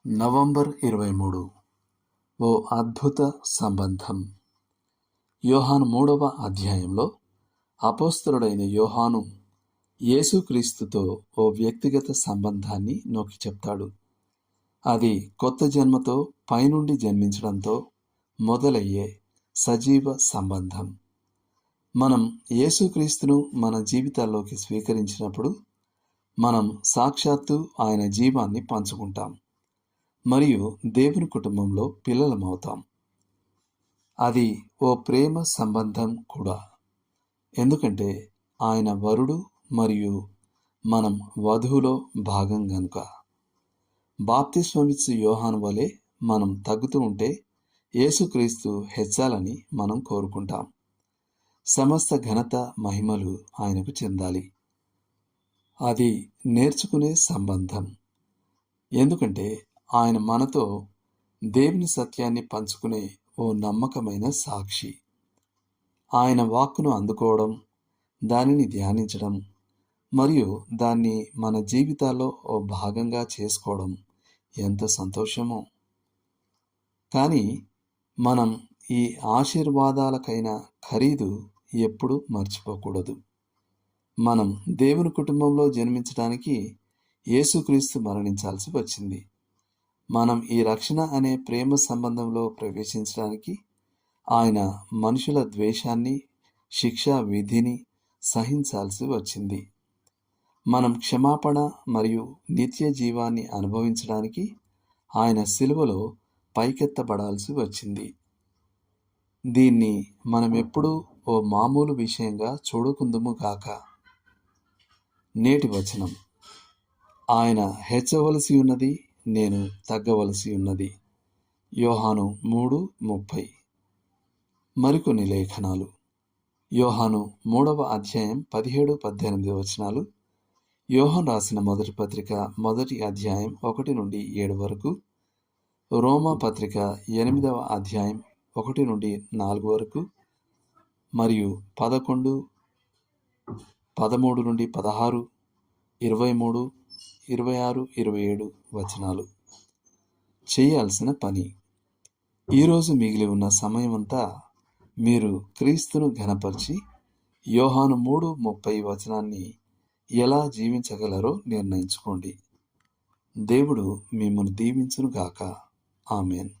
November 23 ఓ అద్భుత సంబంధం. యోహాను 3వ అధ్యాయంలో అపోస్తలుడైన యోహాను యేసుక్రీస్తుతో ఓ వ్యక్తిగత సంబంధాన్ని నొక్కి చెప్తాడు. అది కొత్త జన్మతో పైనుండి జన్మించడంతో మొదలయ్యే సజీవ సంబంధం. మనం యేసుక్రీస్తును మన జీవితాల్లోకి స్వీకరించినప్పుడు మనం సాక్షాత్తు ఆయన జీవాన్ని పంచుకుంటాం మరియు దేవుని కుటుంబంలో పిల్లలమవుతాం. అది ఓ ప్రేమ సంబంధం కూడా, ఎందుకంటే ఆయన వరుడు మరియు మనం వధువులో భాగం గనుక. బాప్తిస్మమిచ్చు యోహాను వలె మనం తగ్గుతూ ఉంటే యేసుక్రీస్తు హెచ్చాలని మనం కోరుకుంటాం. సమస్త ఘనత మహిమలు ఆయనకు చెందాలి. అది నేర్చుకునే సంబంధం, ఎందుకంటే ఆయన మనతో దేవుని సత్యాన్ని పంచుకునే ఓ నమ్మకమైన సాక్షి. ఆయన వాక్కును అందుకోవడం, దానిని ధ్యానించడం మరియు దాన్ని మన జీవితాల్లో ఓ భాగంగా చేసుకోవడం ఎంత సంతోషమో. కానీ మనం ఈ ఆశీర్వాదాలకైన ఖరీదు ఎప్పుడూ మర్చిపోకూడదు. మనం దేవుని కుటుంబంలో జన్మించడానికి యేసుక్రీస్తు మరణించాల్సి వచ్చింది. మనం ఈ రక్షణ అనే ప్రేమ సంబంధంలో ప్రవేశించడానికి ఆయన మనుషుల ద్వేషాన్ని, శిక్షా విధిని సహించాల్సి వచ్చింది. మనం క్షమాపణ మరియు నిత్య జీవాన్ని అనుభవించడానికి ఆయన సిలువలో పైకెత్తబడాల్సి వచ్చింది. దీన్ని మనమెప్పుడూ ఓ మామూలు విషయంగా చూడకుందుము గాక. నేటి వచనం: ఆయన హెచ్చవలసి ఉన్నది, నేను తగ్గవలసి ఉన్నది. యోహాను 3:30. మరికొన్ని లేఖనాలు. యోహాను 3వ అధ్యాయం 17-18 వచనాలు. యోహాను రాసిన మొదటి పత్రిక 1వ అధ్యాయం 1 నుండి 7 వరకు. రోమా పత్రిక 8వ అధ్యాయం 1 నుండి 4 వరకు మరియు 11, 13 నుండి 16, 23, 26, 27 వచనాలు. చేయాల్సిన పని: ఈరోజు మిగిలి ఉన్న సమయమంతా మీరు క్రీస్తును ఘనపరిచి యోహాను 3:30 వచనాన్ని ఎలా జీవించగలరో నిర్ణయించుకోండి. దేవుడు మిమ్మల్ని దీవించును గాక. ఆమేన్.